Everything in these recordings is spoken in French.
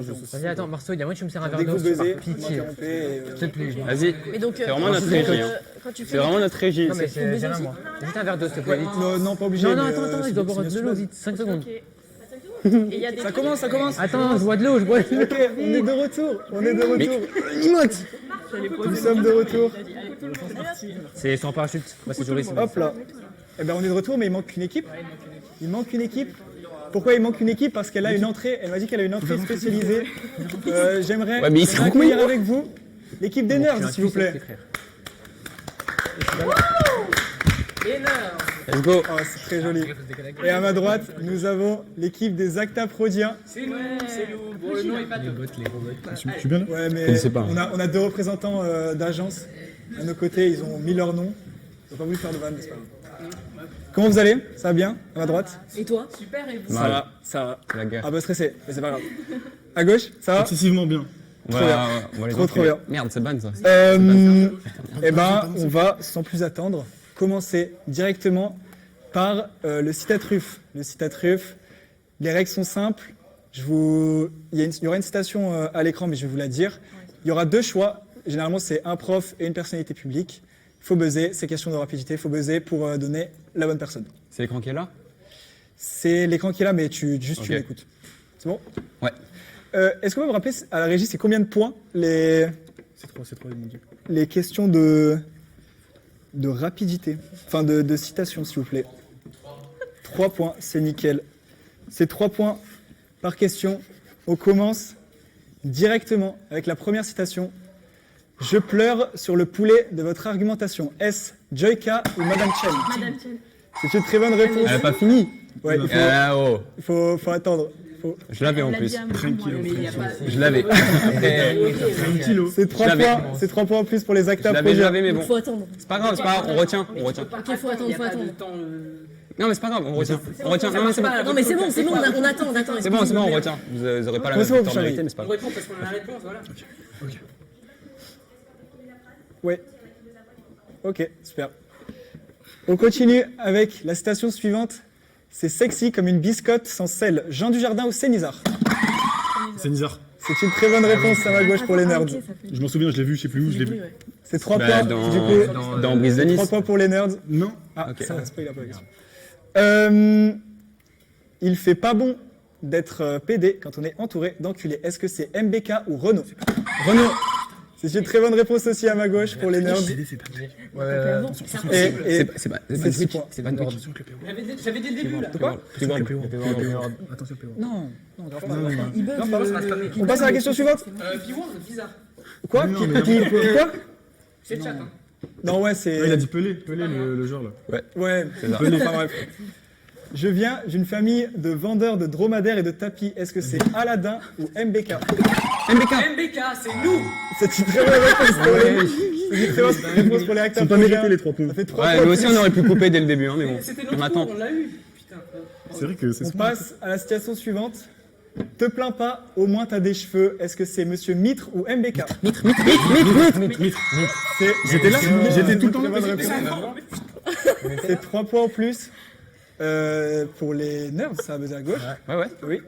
sur les réseaux sociaux. Vas-y, attends, Marceau, il y a moyen que tu me sers un verre Dès que d'eau. vous buzzez, Pitié. S'il te plaît. Vas-y. Mais donc, C'est vraiment notre régie. hein. C'est vraiment notre régie. Non, mais j'ai rien, moi. Juste un verre d'eau, s'il te plaît, vite. Non, pas obligé. Non, non, mais, attends, il doit boire de l'eau, vite. 5 secondes. il y a des Ça commence. Attends, je bois de l'eau, je bois de l'eau. Ok, on est de retour. Nous sommes de retour. C'est sans parachute. Bah, c'est joli. Hop là. Eh ben on est de retour, mais il manque une équipe. Pourquoi il manque une équipe? Parce qu'elle a une entrée. Elle m'a dit qu'elle a une entrée spécialisée. J'aimerais Ouais, mais il sera accueillir avec vous l'équipe des nerds, s'il vous plaît. Let's go. Oh, c'est très joli. Et à ma droite, nous avons l'équipe des Actaprodiens. C'est nous. Bon, le nom est pas top. Je suis bien là. Ouais, mais connaissais pas. on a deux représentants d'agence. À nos côtés, ils ont mis leur nom. Ils n'ont pas voulu faire de vanne, n'est-ce pas? Comment vous allez? Ça va bien? À ma droite? Et toi? Super, et vous? Ça va. La guerre. Ah bah stressé, mais c'est pas grave. À gauche, ça va? Excessivement bien. Voilà, on va les Trop enculer. bien. Merde, c'est ban ça. Eh ben, on va, sans plus attendre, commencer directement par le Citatruf. Le Citatruf, les règles sont simples. Il y aura une citation à l'écran, mais je vais vous la dire. Il y aura deux choix. Généralement, c'est un prof et une personnalité publique. Il faut buzzer, c'est question de rapidité, il faut buzzer pour donner la bonne personne. C'est l'écran qui est là? C'est l'écran qui est là, mais tu Ok. l'écoutes. C'est bon? Ouais. Est-ce que vous pouvez me rappeler à la régie, c'est combien de points les C'est trop, mon Dieu. les questions de rapidité, enfin de citation, s'il vous plaît. 3 points, c'est nickel. C'est 3 points par question. On commence directement avec la première citation. Je pleure sur le poulet de votre argumentation. Est-ce Joyka ou Madame Chen? Madame Chen. C'est une très bonne réponse. Elle a pas fini. Ouais, Oh. faut attendre. Je l'avais en Elle a plus. dit un moment, mais il y a pas- Je l'avais. Après, Tranquillo. C'est 3 Je l'avais. points. C'est 3 points en plus pour les je acteurs l'avais, projets. mais bon. Faut attendre. C'est pas grave, on retient. Ok, faut attendre, faut attendre. Non, mais c'est pas grave, on retient. Non, mais c'est bon. Non, mais c'est bon, on attend. C'est bon, on retient. Vous aurez pas la Ouais, c'est bon, victoire de vérité, mais c'est pas On grave. répond parce qu'on a la réponse, voilà. Ouais. Ok, super. On continue avec la citation suivante. C'est sexy comme une biscotte sans sel. Jean Dujardin ou Cénisard? C'est Nizar. C'est une très bonne réponse à ma gauche pour les nerds. Je m'en souviens, je l'ai vu, je sais plus où, je l'ai vu. C'est 3 Bah, points. dans- Du coup, Dans Brise de 3 Nice. points pour les nerds. Non. Ah, Ok. ça spoil un peu la question. Il fait pas bon d'être PD quand on est entouré d'enculés. Est-ce que c'est MBK ou Renault? Renault. C'est une très bonne réponse aussi à ma gauche pour les nerds. Et C'est pas c'est 6 points. C'est pas une Twitch. J'avais dès le début, là. Quoi? Tu vois, Attention, PO. Non. Il bug. On passe à la question suivante. Pivot, bizarre. Quoi? Non, Qui- mais qui- Quoi? C'est le chat, hein. Non, ouais, c'est... Il a dit Pelé, le joueur là. Ouais, C'est ça. enfin, bref. Je viens d'une famille de vendeurs de dromadaires et de tapis. Est-ce que c'est Aladdin ou MBK? MBK, c'est nous. C'est une très bonne réponse pour les... C'est une très bonne réponse pour les Ils acteurs. sont pas projets. mérités les 3 points. Ça fait 3 Ouais, points. nous aussi on aurait pu couper dès le début, hein, mais bon. C'était On notre attend. tour, on l'a eu. Putain. C'est vrai que c'est On passe à la situation suivante. Te plains pas, au moins t'as des cheveux. Est-ce que c'est Monsieur Mitre ou MBK? C'est- J'étais là, j'étais tout le temps Très là. bonne réponse. C'est 3 points en plus. Pour les nerds, ça va buzzer à gauche. Ouais. Oui.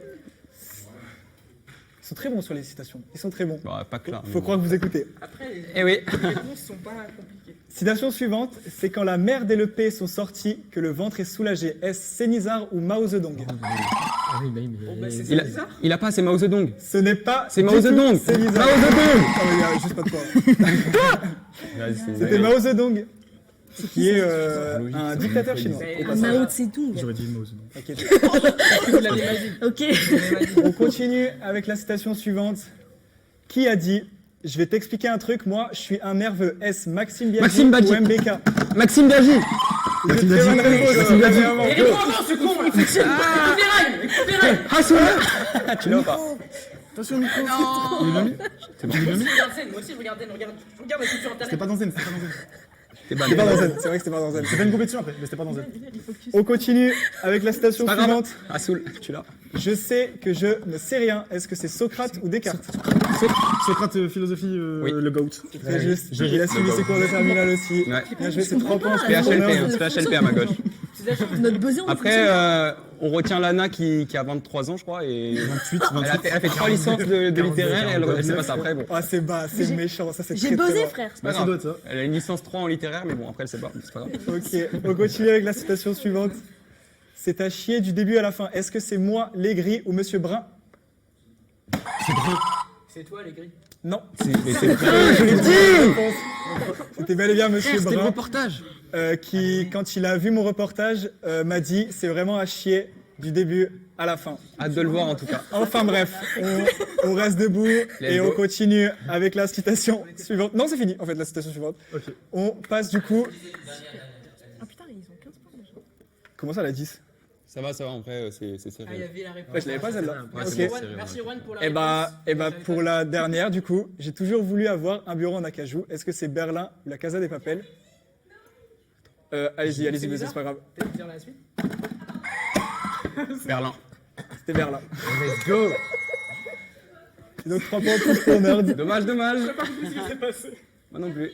Ils sont très bons sur les citations. Ils sont très bons. Bon, pas clair. Faut croire que vous écoutez. Après, les Eh oui. réponses sont pas compliquées. Citation suivante, c'est quand la merde et le P sont sortis que le ventre est soulagé. Est-ce Cénisard ou Mao Zedong? Bon, bah, c'est Il a, bizarre. il a pas, c'est Mao Zedong. Ce n'est pas. C'est du Mao tout Zedong. Cénisard. Mao Zedong. Ah oui, il y a juste pas de point. C'était Mao Zedong, qui est un dictateur chinois. au passage. Mao Tse-tung. J'aurais dit Mose. Ok. Vous l'avez pas dit. Ok. On continue avec la citation suivante. Qui a dit je vais t'expliquer un truc, moi je suis un nerveux. Est-ce Maxime Biaggi Maxime Biaggi. ou MBK? Maxime Biaggi. C'est une très bonne réponse. Maxime Biaggi. Vraiment. Et réponds avant, ce con, là. Écoute les règles. Hassoul. Tu l'as ou pas? Attention, micro. Non. Il est mis. C'est bon. Je regarde Zen, moi aussi je regarde Zen, je regarde la culture C'était internet. pas dans Zen, c'était pas dans Zen. C'était pas dans Zen, c'est vrai que c'était pas dans Zen. C'était une compétition après, mais c'était pas dans Zen. On continue avec la citation Pas grave. suivante. Hassoul, tu l'as. Je sais que je ne sais rien. Est-ce que c'est Socrate ou Descartes? Socrate, philosophie, Oui. le GOAT. C'est juste. Il a suivi ses cours de terminale aussi. Ouais. Bien joué, c'est 3 points. PHLP, hein, c'est PHLP à ma gauche. Notre buzzer, on Après, on retient Lana qui a 23 ans, je crois, et 28, elle a fait 3 licences de littéraire et elle sait pas ça après. Bon. Ah, c'est bas, c'est méchant, ça c'est très J'ai très buzzé, bas. frère. C'est pas ça doit grave. être ça. Elle a une licence 3 en littéraire, mais bon, après, elle sait pas. C'est pas grave. Ok, on continue avec la citation suivante. C'est à chier du début à la fin. Est-ce que c'est moi, Légris ou Monsieur Brun? C'est toi, les grilles. Non. Je l'ai dit. C'était bel et bien Monsieur C'était le Brun reportage. qui, quand il a vu mon reportage, m'a dit c'est vraiment à chier du début à la fin. Hâte de le voir en tout cas. Enfin bref, on reste debout et on go. continue avec la citation suivante. Non, c'est fini en fait la citation suivante. Ok. On passe du coup. Ah putain, ils ont 15 points déjà. Comment ça la 10? Ça va, en vrai, c'est Ah, il y sérieux. avait la réponse. Ouais, je l'avais pas celle-là. Ouais, Ok. c'est Merci, bon. Juan. Merci, Juan, pour la Et réponse. bah pour la dernière du coup, j'ai toujours voulu avoir un bureau en acajou. Est-ce que c'est Berlin ou la Casa des Papel? Allez-y, c'est pas grave. Tu veux dire la suite? Berlin. C'était Berlin. Let's go. Et donc 3 points en plus pour Nerd. Dommage. Qu'est-ce qui s'est passé? Moi non plus.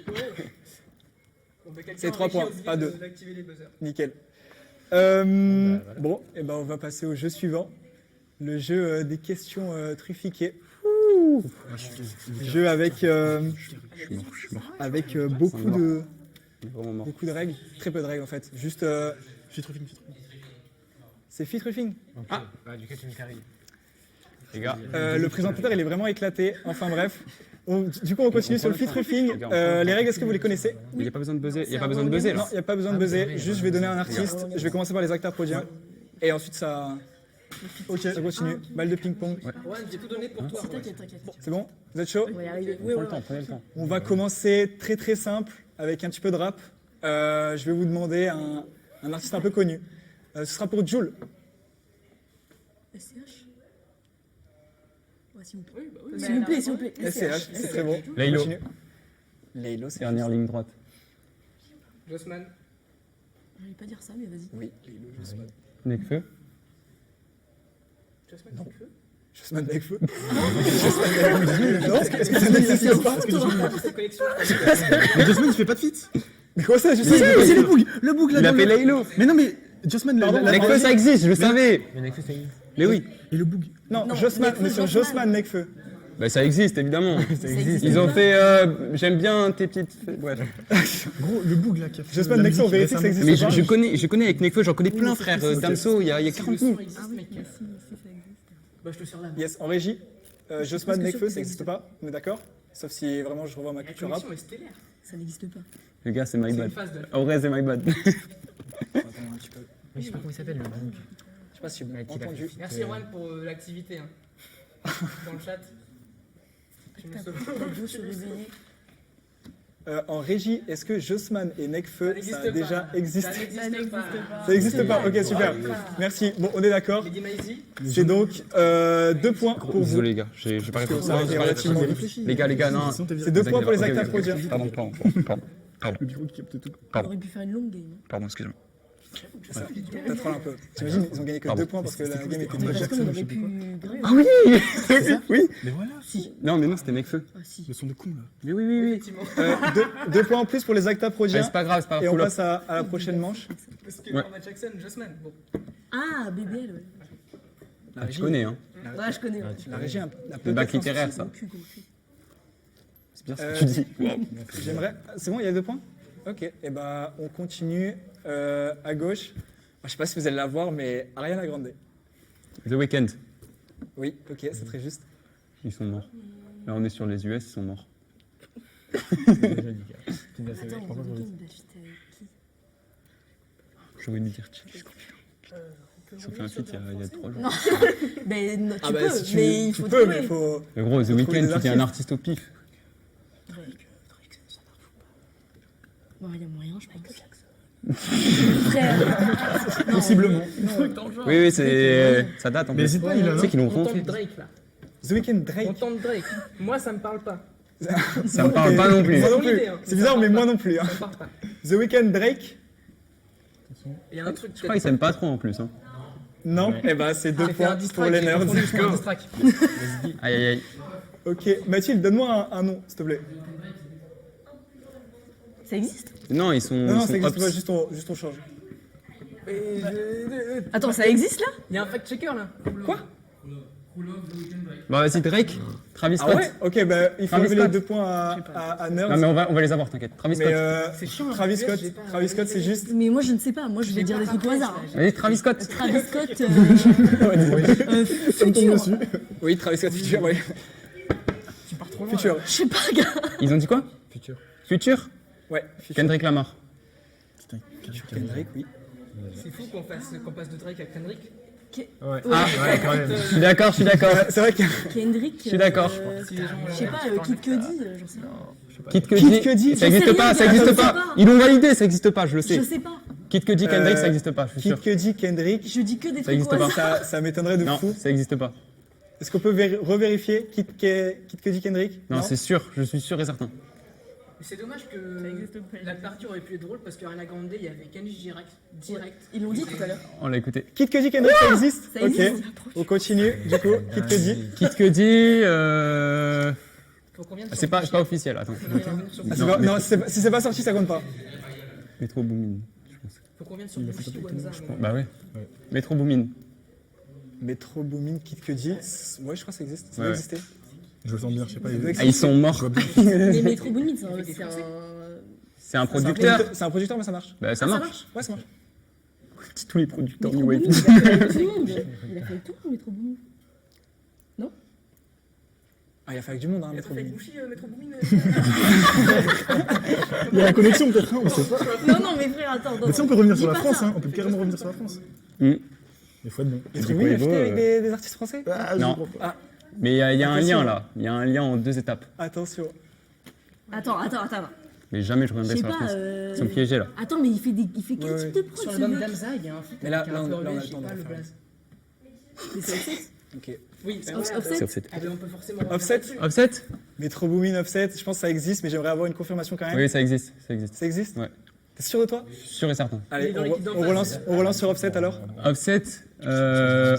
C'est 3 points, pas 2. D'activer les buzzers. Nickel. Bon, et ben on va passer au jeu suivant. Le jeu des questions truffiquées. Jeu avec, avec beaucoup de Vraiment mort. règles. Très peu de règles en fait. Juste, Fit-ruffing. c'est fit ruffing. Ah, du coup, tu me carries. Les gars, Le présentateur il est vraiment éclaté. Enfin bref. Du coup on continue sur le fit ruffing. Les règles, est-ce que vous les connaissez? il n'y a pas besoin de buzzer. Il n'y a pas besoin de buzzer Non, là. il n'y a pas besoin de buzzer. Juste je vais donner un artiste. Je vais commencer par les acteurs prodiens. Et ensuite ça continue. Balle de ping-pong. Juan, j'ai tout donné pour toi. Juan. T'inquiète. C'est bon? Vous êtes chaud? On va y arriver. Prenez le temps, prenez le temps. On va commencer très très simple avec un petit peu de rap. Je vais vous demander un artiste un peu connu. Ce sera pour Jul. SCH. Ouais, s'il vous plaît. S'il vous plaît. SCH, c'est très bon. Laylo. Continue. Laylo, c'est Dernière ligne droite. Jossman. Je vais pas dire ça, mais vas-y. Oui, Laylo, Jossman. Necfeu. Jossman, c'est feu. Jossman Nekfeu. Non, est-ce que ça n'existe pas? C'est collection. Mais Jossman, il fait pas de fit. Mais quoi ça, Mais c'est le bug. Le bug là. Il a dans fait le- Laylo. Mais non, mais Jossman, Necfeu, ça existe, je le savais. Mais Nexus, ça existe. Mais oui. Et le bug. Non, Non, Jossman, Nekfeu, monsieur Jossman Nekfeu. Bah ça existe évidemment. existe. Ils ont fait j'aime bien tes petites bref. Gros, le bug là qui a fait. Jossman la Nekfeu, on musique vérifie que ça récemment. existe Mais pas. je connais avec Necfeu, j'en connais plein frère. Damso, il y a 40 000. Existe, mec. Bah, je te sers la main. Yes, en régie. Jossman que Nekfeu, sûr ça que n'existe ça pas, on est d'accord? Sauf si vraiment je revois ma La culture rap. connexion est stellaire. Ça n'existe pas. Les gars, c'est my C'est bad. une phase de. En vrai, c'est my bad. Attends un petit peu. Mais je sais pas comment il s'appelle, le bug. Je sais pas si vous Mais m'avez qui l'a entendu. fait Merci Juan pour l'activité. Hein. Dans le chat. Tu me sauves. Beau se réveiller. En régie, est-ce que Jossman et Nekfeu, ça a déjà Ça existé? n'existe pas. Ça n'existe pas, ok super. Merci, bon on est d'accord. Mehdi Maizi. C'est donc 2 points pour vous. Désolé les gars, j'ai pas Parce que réfléchi. ça a été relativement vite. Les gars, non. C'est 2 points pour les acteurs prodiens. Pardon. Le micro qui capte tout. On aurait pu faire une longue game. Pardon, excusez-moi. T'as trollé un peu. T'imagines, ils ont gagné que 2 points parce que la game était Mais très parce qu'on chère. aurait pu grave. Ah oui. Oui. Mais voilà. Non, mais non, c'était Necfeu. Ah si. Le son de con là. Mais oui. Effectivement. 2 points en plus pour les acteurs Ah, prodiens. c'est pas grave, Et on pull up. passe à la prochaine manche. Parce que Ouais. Norma Jackson, Jossman. Bon. Ah, BBL, ouais. Ah, tu connais, hein. Ouais, je connais. Ouais. La régie a un peu Le bac d'influence. littéraire, ça. Gros cul. C'est bien ce que tu dis. J'aimerais. C'est bon, il y a 2 points? Ok, et bah on continue à gauche. Je sais pas si vous allez la voir, mais Ariana Grande. The Weeknd. Oui, ok, c'est très juste. Ils sont morts. Là, on est sur les US, ils sont morts. Attends, The Weeknd, il a fit avec qui? J'aurais dû dire Chili Scorpion. Ils ont fait un feat il y a 3 jours. Non. Mais non, tu Ah bah peux, si tu, mais il tu faut peux, trouver. mais il faut. Mais gros, The trouver Weeknd, des tu dis un artiste au pif. Bon, il y a moyen, je pense. Frère. Possiblement. Oui, ça date en Mais plus. n'hésite pas, il a Tu sais qu'ils l'ont On refait. tente Drake là. The Weeknd, On Drake. tente Drake. Moi, ça me parle pas. Ça me parle pas non plus. Moi non Dans plus. l'idée, hein. C'est bizarre, mais moi non plus. hein. Ça me parle pas. The Weeknd, Drake. Il y a un truc. Je crois qu'ils s'aiment pas trop en plus. Hein. Non, et bah c'est 2 J'ai fait un points diss pour track, les j'ai nerds. confondu, je fais un diss track. Aïe. Ok, Mathilde, donne-moi un nom, s'il te plaît. Ça existe? Non, ils sont. Non, ils ça sont existe hops. pas, juste on change. Attends, ça existe là? Il y a un fact-checker là. Quoi? Bon, vas-y, Drake, Travis Ah Scott. ouais? Ok, bah il faut Travis lever les Scott. 2 points à Nerds. Non, mais on va les avoir, t'inquiète. Travis Mais Scott. C'est chiant, Travis j'ai Scott, pas- Travis Scott c'est juste. Mais moi je ne sais pas, moi je vais J'ai dire pas des trucs au rappelé, hasard. Allez, Travis Scott. Travis Scott, Ça me tombe Futur. dessus. Oui, Travis Scott Future, oui. Tu pars trop loin. Future. Je sais pas, gars. Ils ont dit quoi? Futur. Future. Ouais, Future. Kendrick Lamar. Kendrick, oui. C'est fou qu'on passe de Drake à Kendrick. Ouais. Ouais. Ouais, quand même. Je suis d'accord, je suis d'accord. C'est vrai que Kendrick. Je suis d'accord. Si les gens. Je sais pas, Kid Cudi, j'en sais pas. Kid Kid Cudi. Cudi. Ça J'en sais existe pas, rien, ça gars, existe je sais pas. pas. Ils l'ont validé, ça existe pas, je le sais. Je sais pas. Kid Cudi, Kendrick, Euh, ça existe pas, je suis Kid sûr. Cudi, Kendrick, Je dis que des Ça trucs existe au pas. hasard. ça m'étonnerait de Non, fou. ça existe pas. Est-ce qu'on peut revérifier Kid Cudi, Kendrick? Non, c'est sûr, je suis sûr et certain. Mais c'est dommage que la partie aurait pu être drôle parce qu'Ariana Grande, il y avait Kenji direct. Ils l'ont dit tout à l'heure. On l'a écouté. Kid Cudi, Kendrick, ça existe? Ça Ok, existe. on continue. Du coup, Kid Cudi. Kid Cudi, Faut combien de c'est pas officiel, attends. Ah, c'est pas- non, si c'est pas sorti, ça compte pas. Metro Boomin. Faut combien de sur Bushi ou Hamza Bah ouais. Metro Boomin. Metro Boomin, Kid Cudi. Ouais, je crois que ça existe. Ça doit Ouais. exister. Je le sens bien, je sais pas. Ah, ils sont morts. Mais Metro Boomin, c'est un. C'est un producteur. C'est un producteur, mais ça marche. Bah ça marche. Ouais, ça marche. Tous les producteurs Metro New Boomin, Wave. il a fait tout le monde. Il a fait tout, Metro Boomin. Ah, il a fait avec du monde, hein, Metro Avec Boomin. Bushi, Metro Boomin. Il y a la connexion peut-être, hein, on sait pas. Non, mais frère, attends. Mais si on peut revenir sur Dis la pas France, ça. hein, on peut carrément revenir sur la France. Hmm. Il faut être bon. Metro Boomin, il a fait avec des artistes français? Ah, je Non. comprends pas. Mais il y a un Attention. lien là. Il y a un lien en 2 étapes. Attention. Attends. Mais jamais je Je reviendrai sais sur la pas. France. Ils sont piégés là. Attends, mais il fait quel Ouais, type de prod Sur ce l'album mec? d'Hamza, il y a un feat Mais là, avec là, un on- rappeur là, on a belge, le temps j'ai de pas le faire. blaze. Mais c'est Offset. Ok. Oui, c'est Offset. C'est Offset. Ah ben on peut forcément. Offset. revenir Offset. Metro Boomin, Offset, je pense que ça existe, mais j'aimerais avoir une confirmation quand même. Oui, ça existe. Ça existe. Ça existe? Ouais. T'es sûr de toi? Sûr et certain. Allez, Il est dans l'équipe d'en on relance sur Offset alors. Offset,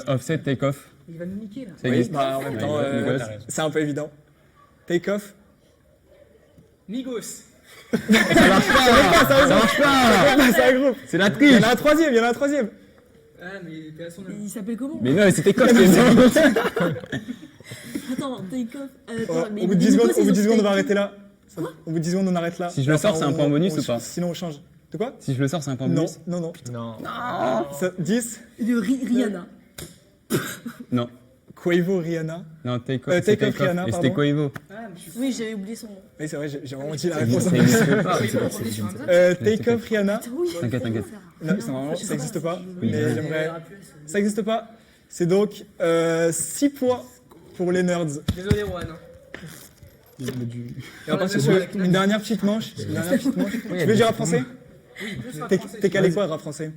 Offset, Take Off. Il va nous niquer là. Ça Oui, existe. bah, en même temps, Ouais, c'est un peu évident. Take Off. Migos. Ça marche pas. Ça marche pas. C'est un groupe. C'est la Il y triche. en a un troisième, il y en a un troisième. Ah, mais t'es à son âme. Il s'appelle comment? Mais non, c'était Take Off. qui est- Attends, Take Off. Ouais, Mais au bout de 10 Migos, secondes, ils ont on va fait arrêter là. Au bout de 10 secondes, on arrête là. Si je le sors, c'est un point bonus ou pas? Sinon, on change. De quoi? Si je le sors, c'est un point Non, bonus. non. Non. 10. De Rihanna. Non. Quavo, Rihanna. Non, Take Off. Take c'est Off, Rihanna, Et c'était pardon. Quavo. Ah, mais je suis Oui, j'avais oublié son nom. Oui, c'est vrai, j'ai vraiment dit la Ça réponse. existe pas. Oui, on revenait sur Hamza. Take Off, Rihanna. Oui, T'inquiète, t'inquiète. Non, c'est vraiment, ça n'existe pas. Oui. Mais j'aimerais. Ça n'existe pas. C'est donc 6 points pour les nerds. Désolé, Rohan. Il y a du- Et on va passer sur une dernière petite manche. Tu veux dire rap français? T'es calé quoi, rap français?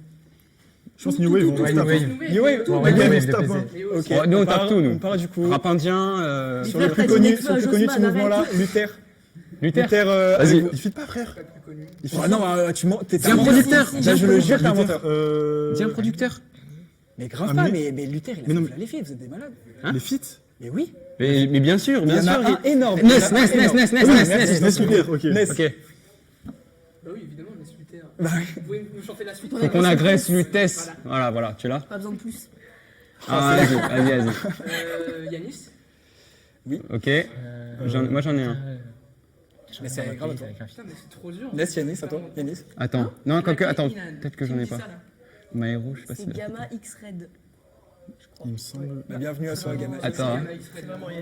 Je pense New Wave, on Ouais, se New tape. Wave. New Wave. Ouais, Ok. New Wave, on se tape, DPZ. hein. Ok. Ouais, nous, on tape part- tout, nous. On part du coup Rap indien, sur le Frère, plus t'as connu, dit sur le plus Nekfeu, connu de ce Jossman, mouvement-là, Luther. Luther. Vas-y. Il fit pas, frère. Ah non, tu mens. T'es C'est un producteur. Là, je le jure, t'es un menteur. Dis un producteur. Mais grave Ah, pas, mais- mais Luther, il mais non, a fait les filles, vous êtes des malades. Les feats. Mais oui. Mais bien sûr, Il y bien en a sûr. un énorme. Ness, Il y en a un Ness, énorme. Ness, Ness, Oui, Ness, merci, Ness. Ness Luther, ok. Ness. Ok. Bah oui, évidemment, on est Luther. Bah oui. Vous pouvez nous chanter la suite. Faut qu'on agresse Lutès. Voilà, tu l'as. Pas besoin de plus. Ah, vas-y. Yanis. Ok. Moi, j'en ai un. Mais c'est grave, attends. Putain, mais c'est trop dur. Laisse Yanis, à toi. Yanis. Attends. Non, quoique, attends. Peut-être que j'en ai Qui pas. dit ça, là Maero, je sais pas si. C'est Gamma X Red. Il me semble. Bah, bienvenue à soi, Gamma. Attends. Gamma X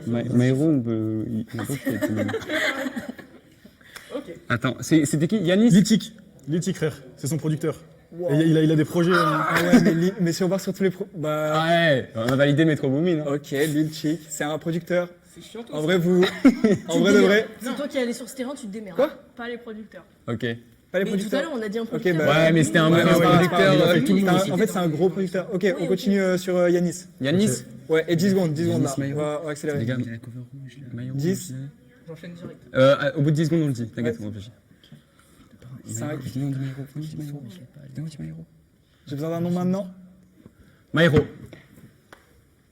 Red. Maero, on peut. Ok. Attends, c'était qui? Yanis? Litik, frère. C'est son producteur. Et il a des projets. Ah ouais, mais si on part sur tous les Bah. Ah ouais, on a validé Metro Boomin. Hein. Ok, Lil Chick, c'est un producteur. C'est chiant, toi. En vrai, en vrai de vrai. C'est toi qui es allé sur ce terrain, tu te démerdes. Quoi? Pas les producteurs. Ok. Pas les Mais tout à producteurs. l'heure, on a dit un producteur. bah, Ouais, mais c'était un producteur. il a fait tout le C'est monde. en fait, c'est un gros producteur. Ok, on ok. continue sur Yanis. Yanis? Ouais, et 10 secondes là. Yanis On Maïro. va accélérer. Les gars, il a la cover rouge. Maïro. 10. J'enchaîne direct. Au bout de 10 secondes, on le dit. T'inquiète, Ouais. on réfléchit. 5. Maïro. J'ai besoin d'un nom maintenant. Maïro.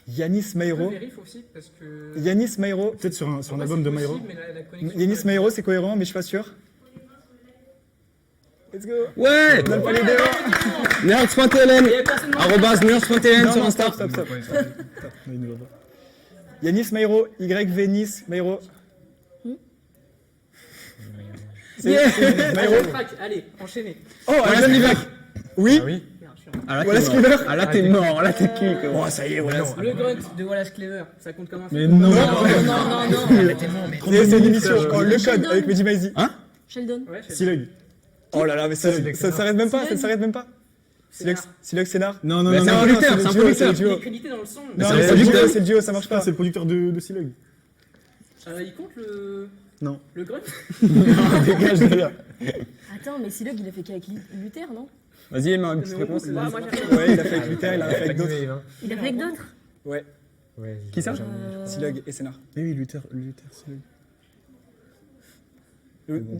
Yanis Maïro. Vérifie aussi, parce que. Yanis Maïro. Peut-être sur un album de Maïro. Mais la connexion. Yanis Maïro, c'est cohérent, mais je suis pas sûr. Let's go. Ouais. On donne pas les dehors. Nerds.tln. Il y a personne dans le Arrobas nerds.tln Non, sur non, Insta. stop. Non, il ne va pas. Yanis Maïro, YV Nice Maïro. Maïro. Allez, enchaînez. Oh, Voilà Alexandre Sliver. Livac. Oui. Ah oui. Merde, je suis Ah là, Voilà t'es Sliver. mort. Ah là, t'es mort. Là, t'es kill. Oh, ça y est, voilà. Le grunt de Wallace Clever, ça compte comme un Mais fait. non. Non. Mais C'est une émission. Oh, le code Sheldon. avec Mehdi Maizi. Sheldon. Ouais, c'est Silog. Oh là là, mais ça s'arrête même pas, ça ne s'arrête même pas. Scénar. Silox Scénar. Non, non, Mais non, c'est un non. producteur, c'est c'est un le duo, c'est le producteur. Il est duo. crédité dans le son. Non, c'est mais le c'est le duo, producteur. c'est le duo, ça marche Ah, pas. c'est le producteur de Silog. Il compte le. Non. Le grunt Dégage de là. Attends, mais Silog, il a fait qu'avec Luther, non? Vas-y, Emma, une petite réponse. Moi, j'ai Ouais, il a fait avec Luther, il a fait avec d'autres. Il a fait avec d'autres? Ouais, Ouais. Qui ça Silog et Scénar. Mais oui, Luther, Silog.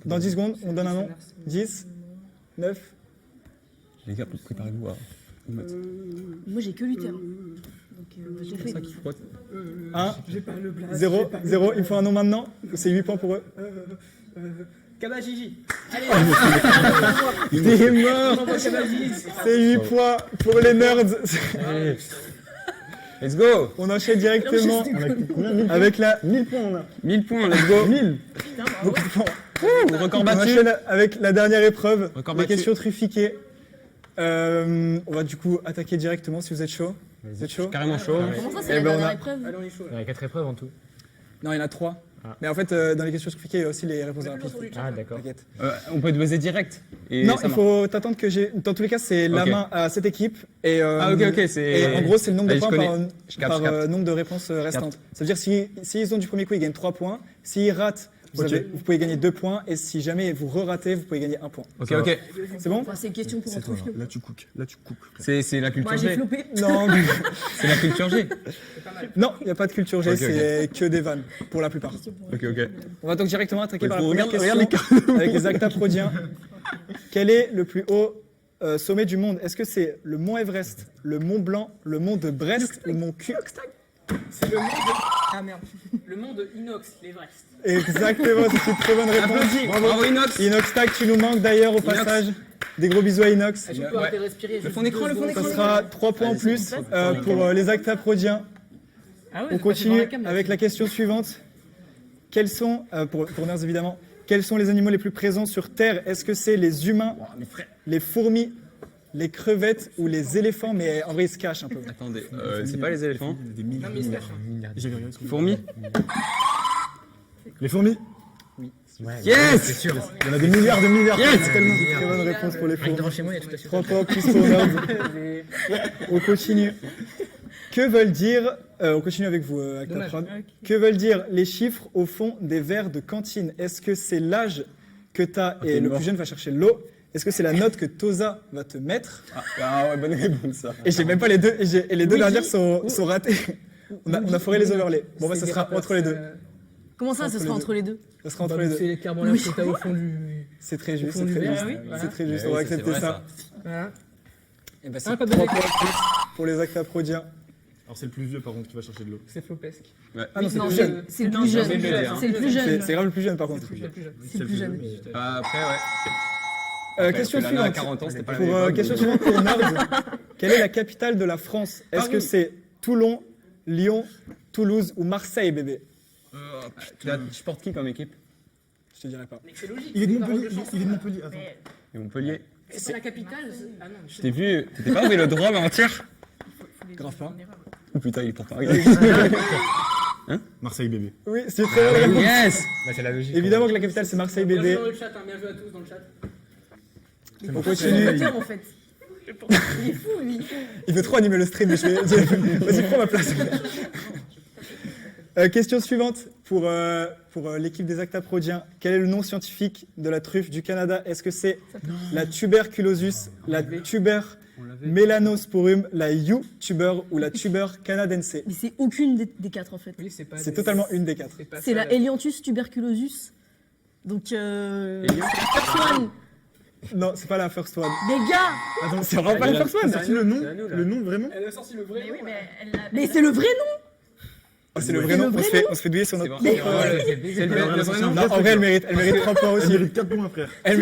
Dans 10 secondes, on donne un nom. 10, 9. Les gars, préparez-vous à. Moi, j'ai que Luther. Donc, j'ai fait. 1, 0, 0. Il me faut un nom maintenant. C'est 8 points pour eux. Kabajiji. Allez, T'es mort. on envoie Kabajiji. C'est 8 points pour les nerds. Allez. Let's go. On enchaîne directement avec la 1000 points, on a. 1000 points, let's go. 1000. beaucoup de points. Record On battu. enchaîne avec la dernière épreuve, Record les battu. questions truffiquées. On va du coup attaquer directement si vous êtes chaud. Vous êtes chaud? Carrément chaud. Comment ça, Eh c'est la ben, on dernière a- épreuve? Allez, on est chaud. Il y a 4 épreuves en tout. Non, il y en a 3. Ah. Mais en fait, dans les questions truffiquées, il y a aussi les réponses rapides. Ah, d'accord. T'inquiète. On peut te buzzer direct. Et Non, ça il marche. faut t'attendre que j'ai. Dans tous les cas, c'est la Ok. main à cette équipe. Et, Ah, ok, c'est. Et en gros, c'est le nombre de Allez, je points par, connais. Je capte, par, je capte. nombre de réponses restantes. Ça veut dire s'ils ont du premier coup, ils gagnent 3 points. S'ils ratent, Ok. vous pouvez gagner 2 points. Et si jamais vous re-ratez, vous pouvez gagner 1 point. Ok, ok. C'est bon? Enfin, c'est une question pour un truffe. Là, tu cook. Là, tu cook. C'est la Moi, culture j'ai G. flopé. Non, C'est la culture G. non, il n'y a pas de culture G, Ok, ok. c'est que des vannes, pour la plupart. Ok, ok. On va donc directement attaquer Ouais, par la faut première regarder- question avec les actaprodiens. Quel est le plus haut sommet du monde? Est-ce que c'est le mont Everest, le mont Blanc, le mont de Brest, le mont Q? C'est le monde de. Ah merde. Le monde de Inox, l'Everest. Exactement, c'est une très bonne réponse. Bravo Inox. Inox Tag, tu nous manques d'ailleurs au passage. Des gros bisous à Inox. Est-ce qu'on peut Ouais. arrêter de respirer juste fond d'écran, 2 le fond secondes? Ça sera 3 points en plus pour les actaprodiens. Ah ouais, On continue avec la question suivante. Quels sont, pour Nerds évidemment, quels sont les animaux les plus présents sur Terre? Est-ce que c'est les humains, les fourmis, les crevettes ou les éléphants? Mais en vrai, ils se cachent un peu. Attendez, c'est pas les éléphants. Des milliers. Non, mais il se cache. J'avais regardé sur le- Fourmis. Les fourmis. Ouais, Yes. c'est sûr. Il y en a des milliards de milliards. Yes. C'est tellement une très bonne réponse pour les Rien que fourmis. devant chez moi, il y a tout à fait. 3 points en plus pour Nerds. On continue. Que veulent dire, on continue avec vous, Actaprod. Que veulent dire les chiffres au fond des verres de cantine? Est-ce que c'est l'âge que tu as et t'es le mort. plus jeune va chercher l'eau? Est-ce que c'est la note que Tosa va te mettre? Ah ouais, bonne réponse ça. Et j'ai même pas les deux, et les deux Oui. dernières sont ratées. On a foré les overlays. Bon, bah, ça sera entre les deux. Comment ça, ce Entre sera les entre les deux? Ça sera entre les C'est deux. les carbonlages que t'as au fond du. C'est très juste, fond c'est du très verre, juste. oui. C'est Voilà. très juste, Ouais, on va oui, c'est accepter vrai, ça. Voilà. Et bah, Ah, c'est pas 3 de points en plus pour les actaprodiens. Alors, c'est le plus vieux, par contre, qui va chercher de l'eau. C'est flopesque. Ah non, c'est Non, le plus c'est jeune. c'est le Non, plus c'est jeune. le plus jeune. C'est le plus C'est jeune. c'est grave le plus jeune par contre. C'est le plus jeune. C'est le plus jeune. Après, ouais. Question Parce que l'Anna a suivante. 40 ans, c'était pas la Pour, même époque, question mais- suivante pour Nerds. Quelle est la capitale de la France? Est-ce que c'est Toulon, Lyon, Toulouse ou Marseille, bébé? Tu portes qui comme équipe? Je te dirai pas. Mais c'est logique. Il est de c'est une Montpellier. parole de chance. Il est de Montpellier. Attends. Et Montpellier. C'est pas la capitale. Ah non, je Je t'ai vu, t'étais pas au Vélodrome avant-hier? Grave pas. Oh putain, il est pour Paris. Marseille, bébé. Oui, c'est très bonne réponse. Yes. Bah, c'est la logique. Évidemment que la capitale c'est Marseille, Bien joué bébé. dans le chat, hein, bien joué à tous dans le chat. On continue. En fait. Il est fou, lui. Il veut trop animer le stream, mais je vais. Vas-y, prends ma place. Question suivante pour l'équipe des actaprodiens. Quel est le nom scientifique de la truffe du Canada? Est-ce que c'est la tuberculosis, la tuber melanosporum, la U-tuber ou la tuber canadense? Mais c'est aucune des quatre, en fait. Oui, c'est pas. C'est des- totalement une des 4. pas C'est ça, la Helianthus tuberculosus. Donc, c'est la first one. Non, c'est pas la first one. Les gars! Attends, c'est vraiment pas la first one. C'est le nom Le nom, vraiment? Elle a sorti le vrai. Mais oui, nom, mais là. elle Mais c'est le vrai nom! Oh, c'est le vrai nom, on se fait douiller sur C'est notre bon. propre... C'est le vrai nom. Non, en vrai, elle mérite 3 points aussi. Il mérite 4 points, frère. Elle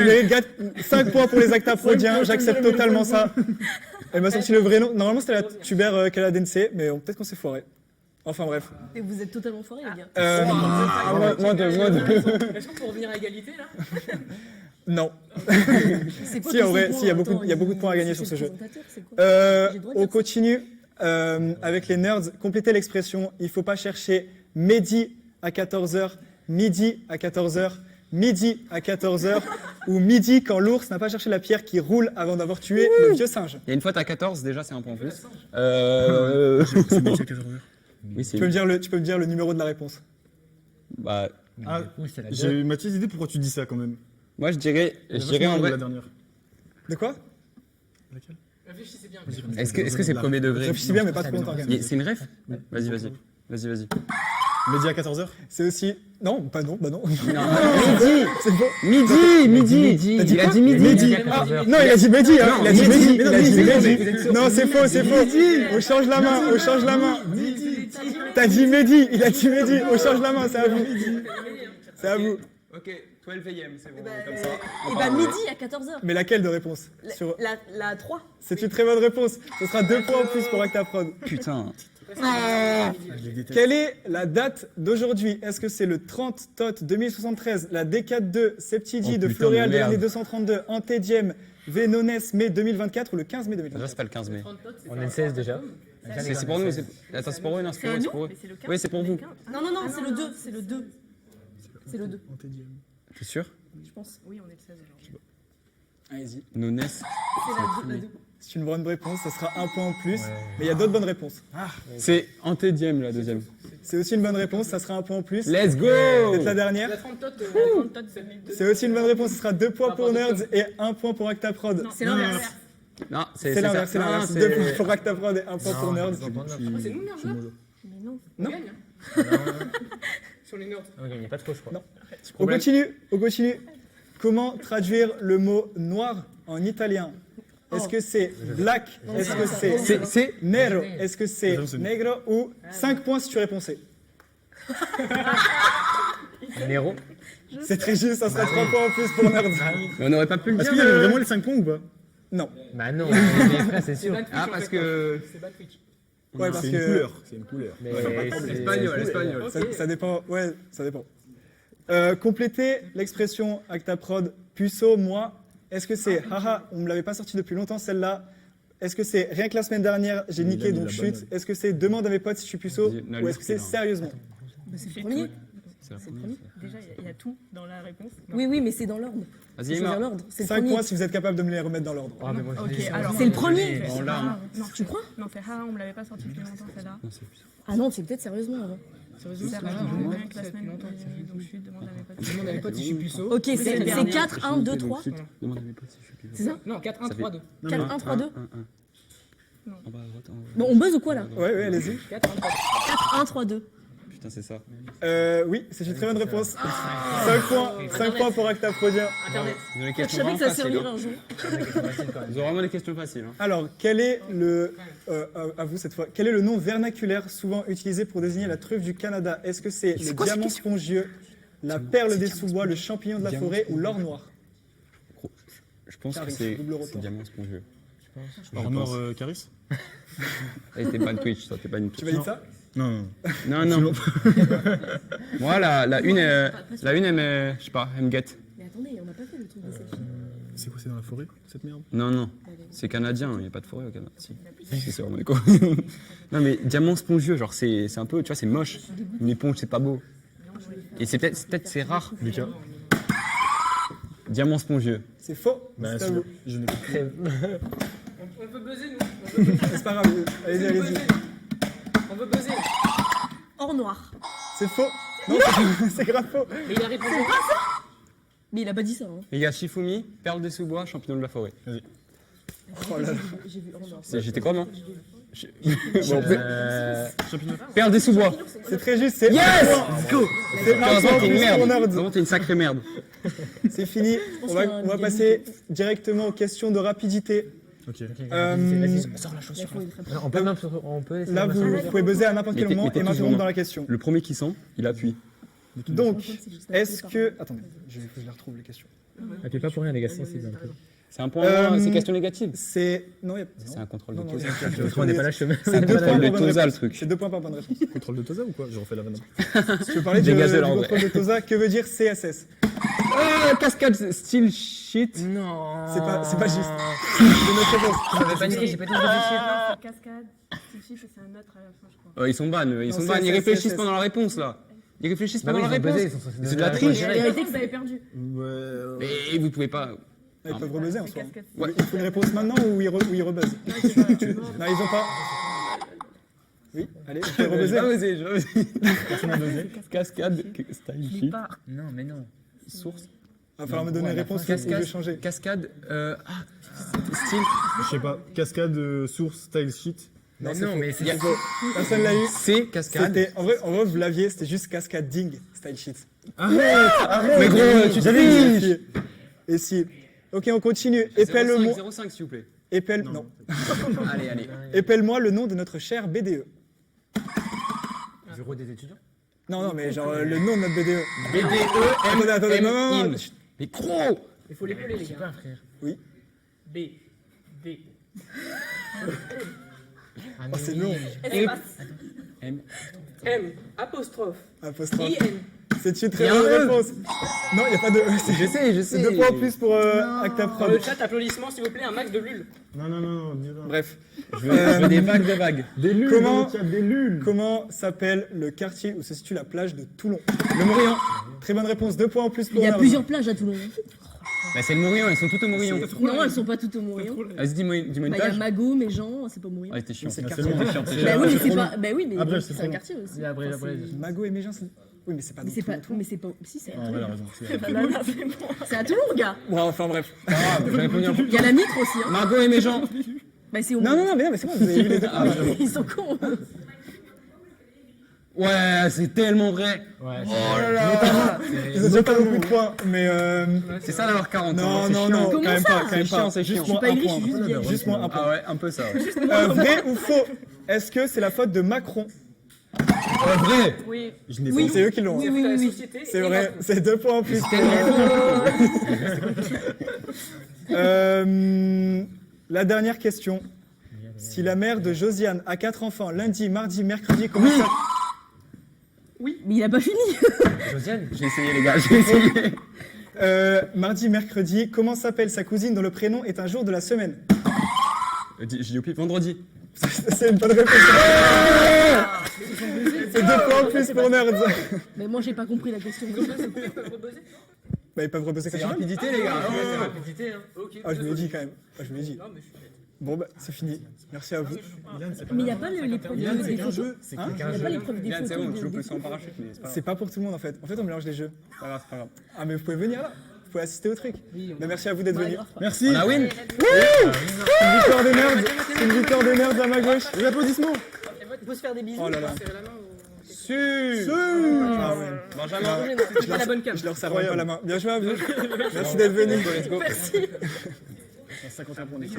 mérite 5 points pour les Actaprodiens, j'accepte totalement ça. Elle m'a sorti le vrai nom. Normalement, c'était la tuber canadense, mais peut-être qu'on s'est foiré. Enfin bref. Et vous êtes totalement foirés, les gars. Moi deux. Est-ce qu'on peut revenir à égalité là? Non. C'est quoi Si, tous en ces vrai, points si, il y a beaucoup Attends, de points à gagner c'est sur ce jeu. présentateur, c'est quoi J'ai le droit de On dire ça continue avec les nerds. Complétez l'expression. Il ne faut pas chercher midi à 14h, midi à 14h, midi à 14h ou midi quand l'ours n'a pas cherché la pierre qui roule avant d'avoir tué le vieux singe. Il y a une fois, t'as 14, déjà, c'est un point en plus. C'est bon, c'est 14 heures. Oui, c'est. Tu peux me dire le numéro de la réponse. Bah, Ah, c'est la j'ai ma petite idée pourquoi tu dis ça quand même. moi, je dirais en vrai. La dernière. De quoi? Laquelle? Réfléchissez bien. Est-ce que c'est premier degré? Réfléchis bien, mais pas trop longtemps. quand même. C'est une ref? Vas-y. Midi à 14h? C'est aussi... Non, pas non, bah non. Midi. C'est bon. Midi. T'as dit Il a quoi dit midi. Midi. Ah, non, il a dit midi, hein. Il a dit midi. Il a dit midi. sûr. Non, c'est faux. On change la main. T'as dit midi. Il a dit midi. On change la main, c'est à vous. C'est à vous. Ok, 12 AM, c'est bon, Bah, comme ça. Et bah midi à 14h. Mais laquelle de réponse? Sur... La 3. C'est une très bonne réponse. Ce sera 2 points en plus pour Actaprod. Putain. Je les déteste. Quelle est la date d'aujourd'hui? Est-ce que c'est le 30 Tot 2073, la Décade 2, Septidie Oh, de putain, Floréal de de l'année merde. 232, Antédiem, Vénones, mai 2024 ou le 15 mai Déjà, 2024? c'est pas le 15 mai. On est le 16 déjà. C'est pour nous. Attends, c'est pour eux, non, c'est pour eux, c'est pour eux. Oui, c'est pour vous. Non, c'est le 2. C'est le 2. C'est le 2, T'es sûr? je pense. Oui, on est le 16 aujourd'hui. Allez-y. Nones. C'est la 2. C'est une bonne réponse, ça sera 1 point en plus. Mais il y a d'autres bonnes réponses. C'est Antédiem, la deuxième. C'est aussi une bonne réponse, ça sera 1 point en plus. Let's go! Peut-être la dernière. La 30 tot, c'est 1002. C'est aussi une bonne réponse, ce sera 2 points pour Nerds et 1 point pour Actaprod. C'est l'inverse. Non, C'est l'inverse, c'est l'inverse. 2 points pour Actaprod et 1 point pour Nerds. C'est nous, nerds, là? Mais non. On Non. gagne, hein. Sur les nerds. On gagne pas trop, je crois. Non. On continue. Comment traduire le mot noir en italien? Est-ce que c'est black? Est-ce que c'est nero? Est-ce que c'est negro? Ou 5 points si tu réponds C? Nero. C'est très juste, ça sera 3 points en plus pour Nerds. Mais on n'aurait pas pu le Est-ce dire. qu'il y avait vraiment les 5 points ou pas? Non. Bah non, mais frère, c'est sûr. Ah, parce que. C'est bad Twitch. Ouais, parce C'est une que couleur. C'est une couleur. Mais Espagnol. ça dépend. Ouais, ça dépend. Complétez l'expression Actaprod puceau, moi. Est-ce que c'est haha, on me l'avait pas sorti depuis longtemps celle-là? Est-ce que c'est rien que la semaine dernière, j'ai Il a niqué mis donc la chute? bonne. Est-ce que c'est demande à mes potes si je suis puceau? Non, Ou est-ce que c'est non. sérieusement? C'est le premier. C'est la C'est le première. premier. Déjà, il y a tout dans la réponse. Oui, mais c'est dans l'ordre. Vas-y, C'est Emma. dans l'ordre. C'est le 5 premier. points si vous êtes capable de me les remettre dans l'ordre. Ah, mais moi, je Ok, l'ai- alors. C'est le premier. En larmes. Non, Tu crois? Non, c'est ah, on me l'avait pas sorti depuis longtemps, celle-là. Non, c'est plus. Ah non, c'est peut-être sérieusement avant. C'est rapidement, rien que la semaine. Donc, je demande à mes potes. Je demande à mes potes si je suis puceau. Ok, c'est c'est le dernier. 4, 1, 2, 3. Demande à mes potes si je suis plus. C'est ça? Non, 4, 1, Ça 3, fait- 2. 4, 1, 3, 2. 1. En bas à droite, en haut. Bon, on buzz ou quoi là? Ouais, allez-y. 4, 1, 3, 2. 4, 1, 3, 2. Putain, c'est ça. Oui, c'est une très bonne réponse. 5 points pour Actaprodiens. Internet. Ils ont les Je questions savais vraiment que ça faciles. servirait hein. un jour. Ils ont vraiment les questions faciles. hein. Alors, quel est le, à vous cette fois, quel est le nom vernaculaire souvent utilisé pour désigner la truffe du Canada? Est-ce que c'est le diamant spongieux, la perle des sous-bois, le champignon de la forêt ou l'or noir? Je pense que Carré, c'est double rotor. diamant spongieux. Or noir Caris? T'es pas une Twitch, toi, t'es pas une Tu Twitch. valides ça? Non. Non, non. Moi, la une, elle me, je sais pas, elle me guette. Mais attendez, on n'a pas fait le truc des selfies. C'est quoi, c'est dans la forêt, cette merde? Non, c'est canadien, il n'y a pas de forêt au Canada. Si, c'est vraiment éco. Non, mais diamant spongieux, genre, c'est un peu, tu vois, c'est moche. Une éponge, c'est pas beau. Et c'est peut-être c'est rare. Lucas? Diamant spongieux. C'est faux. Bah, C'est à vous. je n'ai pas. On peut buzzer, nous. C'est pas grave. Allez-y, allez-y. On veut buzzer. Or noir. C'est faux. Non, c'est grave faux. Mais il a répondu. Mais il a pas dit ça. Hein. Les gars, Shifumi, perle des sous-bois, champignon de la forêt. Oh là là. J'ai vu or noir. J'étais quoi, non Champignon. Perle des sous-bois. C'est très juste. C'est Yes! Let's go. C'est un Heureusement, point t'es une plus pour merde. Nerds. Vraiment, t'es une sacrée merde. C'est fini. pense On va qu'il y a un passer directement aux questions de rapidité. Ok. Vas-y, sors la Là, chaussure. il faut être très On peut, on peut laisser Là, la vous main sur- pouvez buzzer à n'importe quel Mettez- moment mettez et toujours m'interrompre main. dans la question. Le premier qui sent, il appuie. Donc, juste est-ce appuyer que... par- Attendez, il faut que je la retrouve, les questions. Appuyez pas pour rien, les gars, c'est sensible un peu. C'est un point, c'est Euh, question négative. C'est... Non, il y a... C'est un contrôle de Non, non, Tosa. il y a- On n'est pas là, chemin. C'est 2 points Le par bonne Tosa, réponse. le truc. C'est 2 points par bonne réponse. Contrôle de Tosa ou quoi Je refais la vanne. Si tu veux parler du Dégagez-la, en vrai. contrôle de Tosa, que veut dire CSS? Ah, cascade style shit. Non. C'est pas juste. C'est notre réponse. J'avais pas dit, j'ai pas dit de réfléchir. C'est cascade, c'est c'est un autre à la fin, je crois. Ils sont ban, ils sont Non, ban. c'est- Ils réfléchissent c'est- pendant la réponse là. Ils réfléchissent Bah pendant oui, la ils ont réponse. buzzé, ils sont censés C'est de la donner triche. La vérité, vous avez perdu. Ouais. Mais vous pouvez pas. Ils peuvent rebuzzer en C'est soi. cascade. Ouais. Il faut une réponse maintenant ou ils rebuzzent? Non, c'est pas- Non, ils ont pas. Oui, allez, vous pouvez Je vais rebuzzer. pas oser, je vais oser. Cascade style Je l'ai shit. pas. Non, mais non. Source. Il va falloir me donner une réponse ou je vais changer. Cascade. Style. Je sais pas. Cascade, source, style shit. Mais c'est non, faux. mais c'est C'est faux. Personne l'a eu. C'est cascade. C'était, en vrai, vous l'aviez, c'était juste cascading style sheet. Mais gros, tu J'avais triches. Et si. Ok, on continue. Épelle-moi. 05 s'il vous plaît. Non. Allez. Épelle-moi le nom de notre cher BDE. Bureau des étudiants. Non, mais genre le nom de notre BDE. BDE, Attendez, non. Mais gros. Il faut l'épeler, les Je sais gars. pas, frère. B, D. Ah, Oh, c'est long. Espace. M. M, apostrophe. Apostrophe. I, N. C'est une très Y a un bonne E. réponse. Non, il n'y a pas de E. Je sais. C'est 2 points en plus pour Acta Dans Prod. le chat, applaudissements, s'il vous plaît, un max de lul. Non. Bref. Je veux des vagues de vagues. Des luls. Comment- dans le chat, des luls. Comment s'appelle le quartier où se situe la plage de Toulon? Le Morillon. Très bonne réponse. 2 points en plus pour Il y a Nerd. plusieurs plages à Toulon. Bah, c'est le Morillon, ils sont tous au Morillon. Non, elles sont pas toutes au Morillon. Vas-y, dis-moi une Bah, il y a plage. Mago, Méjean, c'est pas Morillon. Ah, t'es chiant. C'est le Ah, quartier. c'est chiant, bon. Bah oui, mais c'est c'est trop pas. Bah oui, mais Ah, bref, c'est c'est trop un long. quartier aussi. Il y a Abril, Enfin, Abril. Mago et Méjean, c'est... Oui, mais c'est pas Mais dans c'est pas. Toulon. Mais c'est pas. Si, c'est à Ah, Toulon. elle a raison. c'est- C'est à Toulon, gars. Bon, enfin bref. J'ai répondu en Il y a la Mitre aussi. Hein. Margot et Méjean. Bah c'est au Non, mais c'est bon, vous avez eu les deux. Ils sont cons. Ouais, c'est tellement vrai. Ouais. Ils ont déjà pas beaucoup de points, mais C'est ça d'avoir 40 non, ans. non, non, Comment quand même ça pas, quand même C'est chiant, pas. c'est chiant. Juste Je suis moins pas un aigrie, point. je suis juste vieille. Juste moins un point. Ah ouais, un peu ça. Ouais. Vrai ou faux? Est-ce que c'est la faute de Macron? Vrai. Oui. Je n'ai Oui. pas. C'est eux qui l'ont. Oui, hein. oui, La oui. société. C'est et vrai, Macron. c'est 2 points en plus. La dernière question. Si la mère de Josiane a 4 enfants, lundi, mardi, mercredi, comment ça... Mais il a pas fini. Josiane. J'ai essayé, les gars, j'ai essayé. Mardi, mercredi, comment s'appelle sa cousine dont le prénom est un jour de la semaine? J'ai dit au pif, vendredi. C'est une bonne réponse. C'est 2 points en plus pour Nerd. Mais moi j'ai pas compris la question. Bah, ils peuvent rebosser quand C'est ils veulent. rapidité, les gars. C'est rapidité, hein. Ok. Ah, je me l'ai dit quand même. Ah, je me l'ai dit. Non, mais je suis bête. Bon, bah, c'est fini. Merci à vous. Milan, c'est pas Mais il n'y a pas l'épreuve des Milan, c'est qu'un photos. jeu. C'est Hein qu'un Il n'y a jeu. pas l'épreuve des Yann, c'est photos. bon, tu des- loues le saut en parachute, mais c'est pas grave. C'est pas pour tout le monde en fait. En fait, on mélange les jeux. C'est pas grave, c'est pas grave. Ah, mais vous pouvez venir là. Vous pouvez assister au truc. Bah, merci à vous d'être Bah, venus. grave pas. Merci. On a win. C'est une victoire des nerds. C'est une victoire des nerds à ma gauche. Les applaudissements. Il faut se faire des bisous. Oh là là. Serrer la main ou... Su. Ah ouais. Benjamin. C'est pas la bonne cam. Je leur serre même pas la main. Bien joué à vous. Merci d'être venus. Let's go. Merci. Et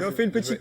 on fait une petite